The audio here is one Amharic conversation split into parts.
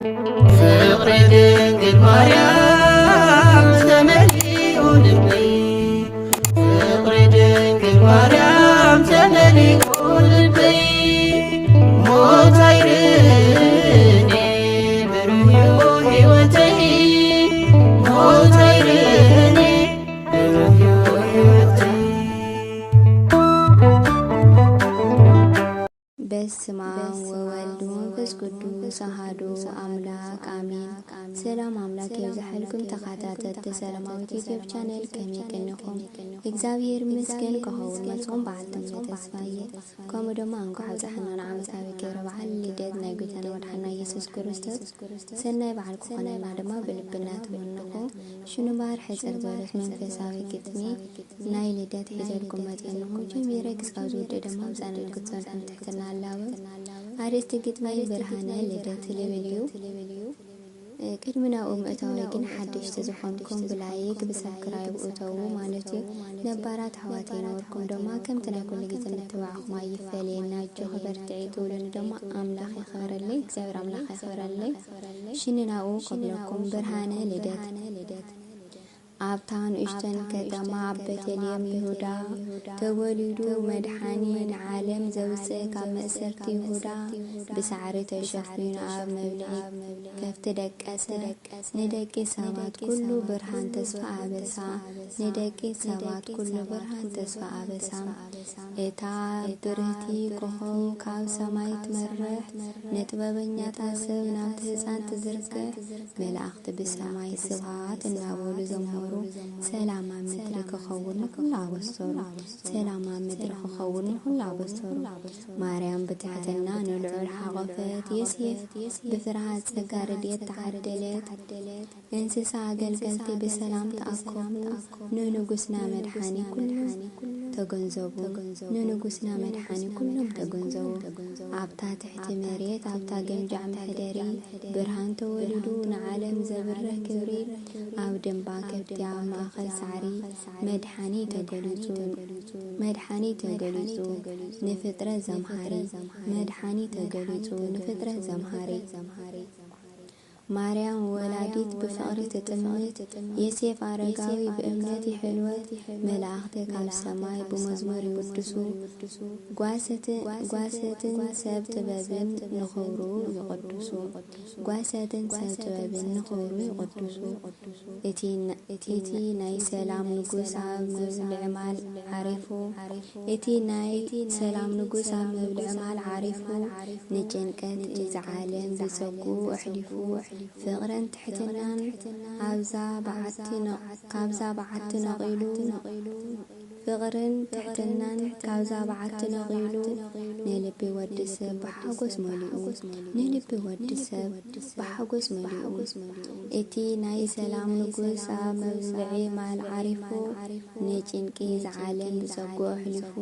ፍቅር ድንግል ማርያም ተመሊኡ ልበይ ፍቅር ድንግል ማርያም ተመሊኡ ልበይ ሞት አይርኔ ብሩህ ሕይወተይ ሞት አይርኔ ብሩህ ሕይወተይ። በስመ አብ ወወልድ ወመንፈስ ቅዱስ አሐዱ አምላክ አሜን። ሰላም አምላክ የብዛሕልኩም ተኸታተልቲ ሰላማዊት ዩቲዩብ ቻነል ከመይ ቅንኹም እግዚአብሔር ይመስገን ከኸውን መጽኦም በዓልቲ እምነት ተስፋየ ከምኡ ድማ እንኳዕ ኣብፅሓና ዓመታዊ ክብረ በዓል ልደት ናይ ጌታና መድሓኒና ኢየሱስ ክርስቶስ ሰናይ በዓል ክኾነና ድማ ብልብና ትመንኹ። ሽኑባር ሕፅር ዝበለት መንፈሳዊ ግጥሚ ናይ ልደት ሒዘልኩም መፅአንኹ ጀሚረ ክሳብ ዝውድእ ድማ ብፃንል ክትፀንሑ ትሕትና ኣላወ ኣርእስቲ ግጥሚ ብርሃነ ልደት ልብል እዩ። ቅድሚ ናብኡ ምእታዊ ግን ሓደሽቲ ዝኾንኩም ብላይክ ብሰብስክራይብ እተዉ ማለት እዩ። ነባራት ኣሕዋተይ ነበርኩም ድማ ከምቲ ናይ ኩሉ ግዜ ምትባዕኹም ኣይፈለየና እጆ ክበርትዒ ትብሉኒ ድማ ኣምላኽ ይኽበረለይ እግዚኣብሔር ኣምላኽ ይኽበረለይ። ሽኒ ናብኡ ከብለኩም ብርሃነ ልደት ኣብታ ንእሽተን ከተማ ኣብ ቤተልሔም ይሁዳ ተወሊዱ መድሓኒ ንዓለም ዘውፅእ ካብ መእሰርቲ ይሁዳ ብሳዕሪ ተሸፊኑ ኣብ መብልዒ ከፍቲ ደቀሰ ንደቂ ሰባት ኩሉ ብርሃን ተስፋ ኣበሳ ንደቂ ሰባት ኩሉ ብርሃን ተስፋ ኣበሳ እታ ብርህቲ ኮኸብ ካብ ሰማይ ትመርሕ ንጥበበኛታት ሰብ ናብቲ ህፃን ትዝርግሕ መላእኽቲ ብሰማይ ስብሃት እናበሉ ዘምሃሩ ሰላማ ምድሪ ክኸውን ኩሉ ኣበሰሩ ሰላማ ምድሪ ክኸውን ኩሉ ኣበሰሩ ማርያም ብትሕትና ንልዑል ሓቆፈት የስየፍ ብፍርሃት ጸጋ ረድኤት ተዓደለት እንስሳ ኣገልገልቲ ብሰላም ተኣከቡ ንንጉስና መድሓኒ ኩሎም ተገንዘቡ ንንጉስና መድሓኒ ኩሎም ተገንዘቡ ኣብታ ትሕቲ መሬት ኣብታ ገንጃዕ ምሕደሪ ብርሃን ተወሊዱ ንዓለም ዘብርህ ክብሪ ኣብ ድንባ ከብቲ ኣብ ማእኸል ሳዕሪ መድሓኒ ተገሊጹ ንፍጥረት ዘምሃሪ መድሓኒ ተገሊጹ ንፍጥረት ዘምሃሪ ማርያም ወላዲት ብፍቕሪ ትጥምት ዮሴፍ ኣረጋዊ ብእምነት ይሕልወት መላእኽቲ ካብ ሰማይ ብመዝሙር ይውድሱ ጓሰትን ሰብ ጥበብን ንኽብሩ ይቕድሱ ጓሰትን ሰብ ጥበብን ንኽብሩ ይቕድሱ እቲ ናይ ሰላም ንጉስ ኣብ መብልዕ ማል ዓሪፉ እቲ ናይ ሰላም ንጉስ ኣብ መብልዕ ማል ዓሪፉ ንጭንቀት ዝዓለም ብፀጉ ኣሕሊፉ ፍቕረን ትሕትናን ካብዛ በዓቲ ነቒሉ ፍቕርን ትሕትናን ካብዛ በዓቲ ነቒሉ ንልቢ ወዲ ሰብ ብሓጎስ መሊኡ እቲ ናይ ሰላም ንጉስ ኣብ መብልዒ ማል ዓሪፉ ንጭንቂ ዝዓለም ብፀጉ ኣሕሊፉ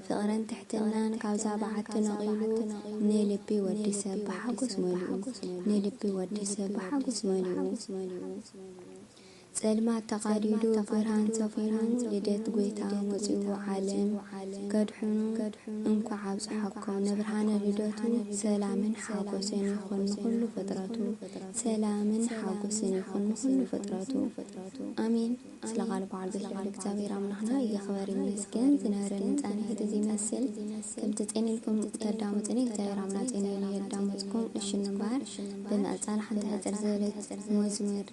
ፍቕረን ትሕትናን ካብዛ በዓቲ ነቒሉ ንልቢ ወዲ ሰብ ብሓጎስ መሊኡ ጸልማት ተቓዲዱ ብርሃን ሰፊኑ ልደት ጐይታ መጺኡ ዓለም ከድሕኑ እንኳ ኣብጽሓኮም ንብርሃነ ልደቱ ሰላምን ሓጐስን ይኹን ኩሉ ፍጥረቱ ሰላምን ሓጐስን ይኹን ኩሉ ፍጥረቱ ኣሜን። ስለ ቃል በዓል ብልዕል እግዚአብሔር ኣምላኽና ይኽበር ይመስገን። ዝነበረን ጻንሒት እዚ ይመስል ከምቲ ጤኒልኩም ተዳምፅኒ እግዚአብሔር ኣምላኽ ጤኒሉ የዳምፅኩም። እሺ ንምባር ብምዕፃል ሓንቲ ሕፅር ዝበለት መዝሙር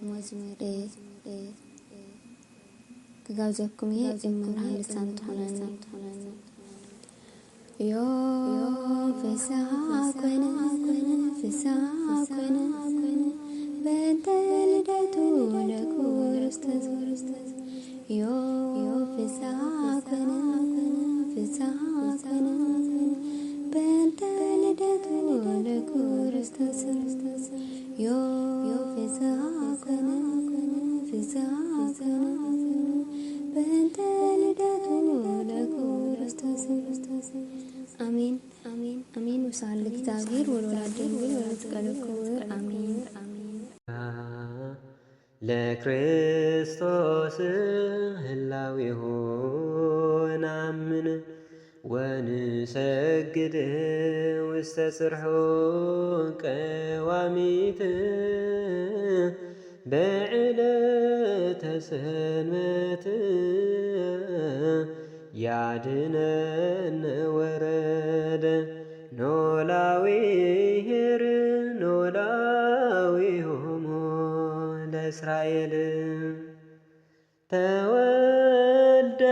ክጋብዘኩም እየ እምብርሃን ልሳን ትኾነኒ ዮም ፍስሓ ኮነ በእንተ ልደቱ ለክርስቶስ ዮም ፍስሓ ኮነ በእንተ ልደቱ ለክርስቶስ ዮም ፍስሓ ኮነ በእንተ ልደቱ ለክርስቶስ አሜን አሜን አሜን። ወስብሐት ለእግዚአብሔር ወለወላዲቱ ድንግል ወለመስቀሉ ክቡር አሜን። ለክርስቶስ ህላዌሁ ነአምን ወንሰግድ ውስተ ጽርሑ ቀዋሚት በዕለተ ሰንበት ያድነነ ወረደ ኖላዊ ኄር ኖላዊሆሙ ለእስራኤል ተወልደ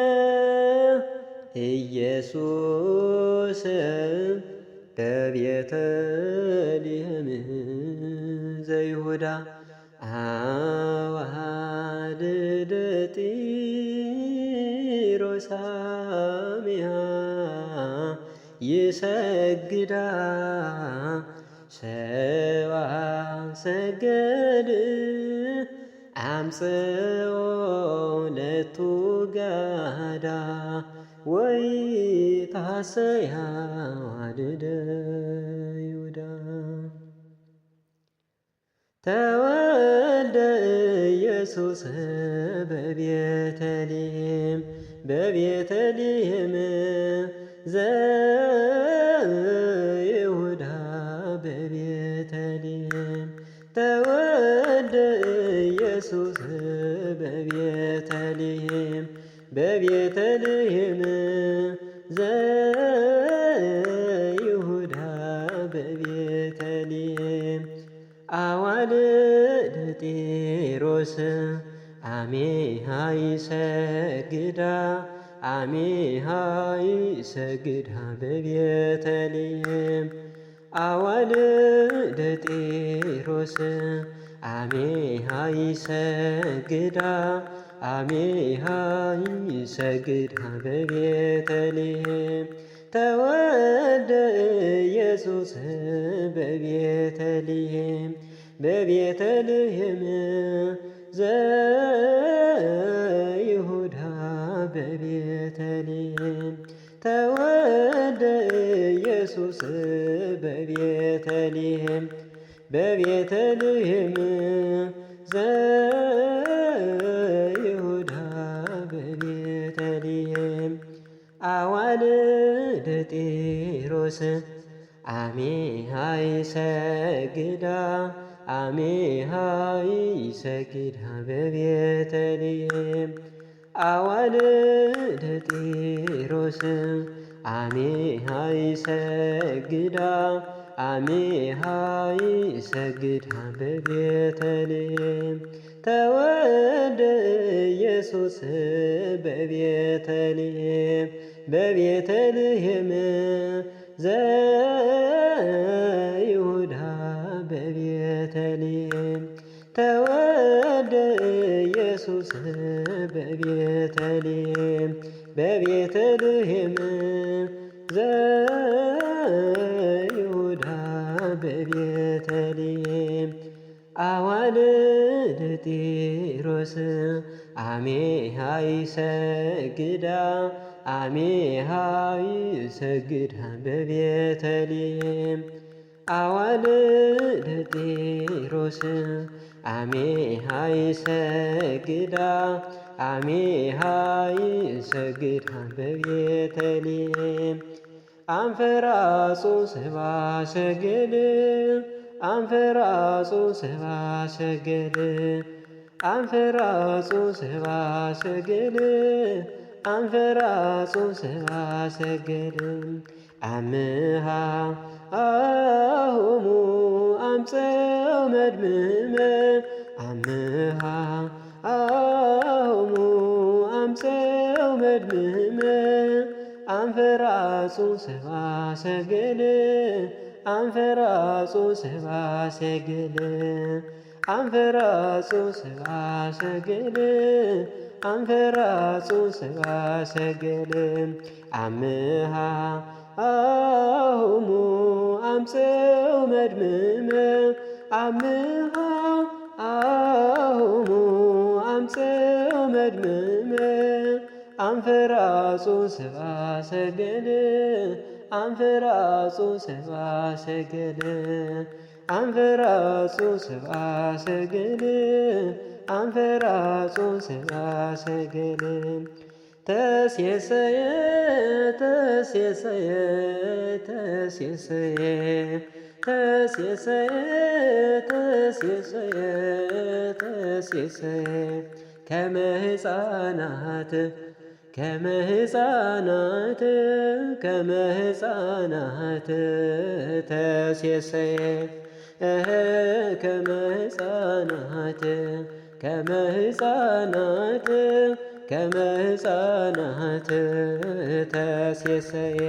ኢየሱስ በቤተልሔም ዘይሁዳ አዋልደ ጢሮስ አሚሃ ይሰግዳ ሰብአ ሰገል አምጽኦ ለቱ ጋዳ ወይታሰያ ዋልደ ይሁዳ ተወልደ ኢየሱስ በቤተልሔም ዘይሁዳ በቤተልሔም ተወልደ ኢየሱስ በቤተልሔም ዘይሁዳ በቤተልሔም አዋልደ ጢሮስ አሜሃ ይሰግዳ በቤተልሔም አዋልደ ጢሮስ አሜሃ ይሰግዳ በቤተልሔም ተወልደ ኢየሱስ በቤተልሔም ዘይሁዳ በቤተልሔም ተወልደ ኢየሱስ በቤተልሔም ዘይሁዳ በቤተልሔም አዋልደ ጢሮስ አሜሃ ይሰግዳ በቤተልሔም አዋልደ ጢሮስ አሜሃ ይሰግዳ በቤተልሔም ተወልደ ኢየሱስ በቤተልሔም ዘይሁዳ በቤተልሔም ተወልደ ኢየሱስ በቤተልሔም ዘይሁዳ በቤተልሔም አዋልደ ጢሮስ አሜሃ ይሰግዳ በቤተልሔም አዋልደ ጢሮስ አሜሃ ይሰግዳ በቤተልሔም አንፈራጹ ሰብአ ሰገል አንፈራጹ ሰብአ ሰገል አምሃ አሁሙ አምፀው መድምመ አምሃ አሁሙ አምፀው መድምመ አንፈራጹ ሰብአ ሰገል አንፈራጹ ሰብአ ሰገል አምሃ አሁሙ አምፀው መድምመ አምሃ አሁሙ አምፀው መድምመ አንፈራጹ ሰብአ ሰገል አንፈራጹ ሰብአ ሰገል ተሴሰየ ተሴሰየ ተሴሰየ ተሴሰየ ተሴሰየ ተሴሰየ ከመ ሕፃናት ከመ ሕፃናት ከመ ሕፃናት ተሴሰየ ከመ ሕፃናት ከመ ሕፃናት ከመ ሕፃናት ተሴሰየ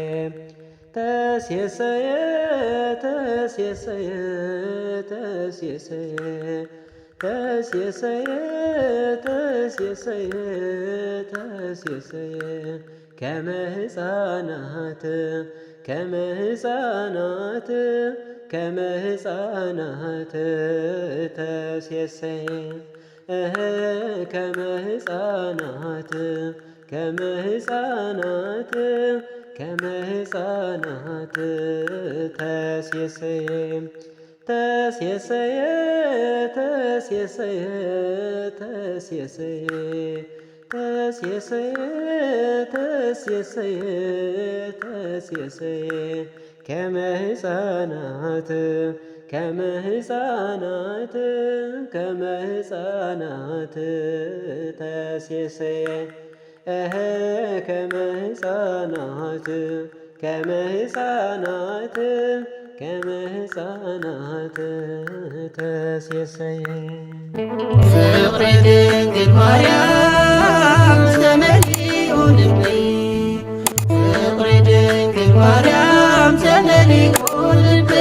ተሴሰየ ተሴሰየ ተሴሰየ ተሴሰየ ተሴሰየ ተሴሰየ ከመ ሕፃናት ከመ ሕፃናት ከመ ሕፃናት ተሴሰየ ከመ ሕፃናት ከመ ሕፃናት ከመ ሕፃናት ተሴሰየ ተሴሰየ ተሴሰየ ተሴሰየ ተሴሰየ ተሴሰየ ተሴሰየ ከመ ሕፃናት ከመ ሕፃናት ከመ ሕፃናት ተሴሰየ ከመ ሕፃናት ከመ ሕፃናት ከመ ሕፃናት ተሴሰየ ፍቅረ ድንግል ማርያም ተመሊኡ ልቢ ፍቅረ ድንግል ማርያም ተመሊኡ ልቢ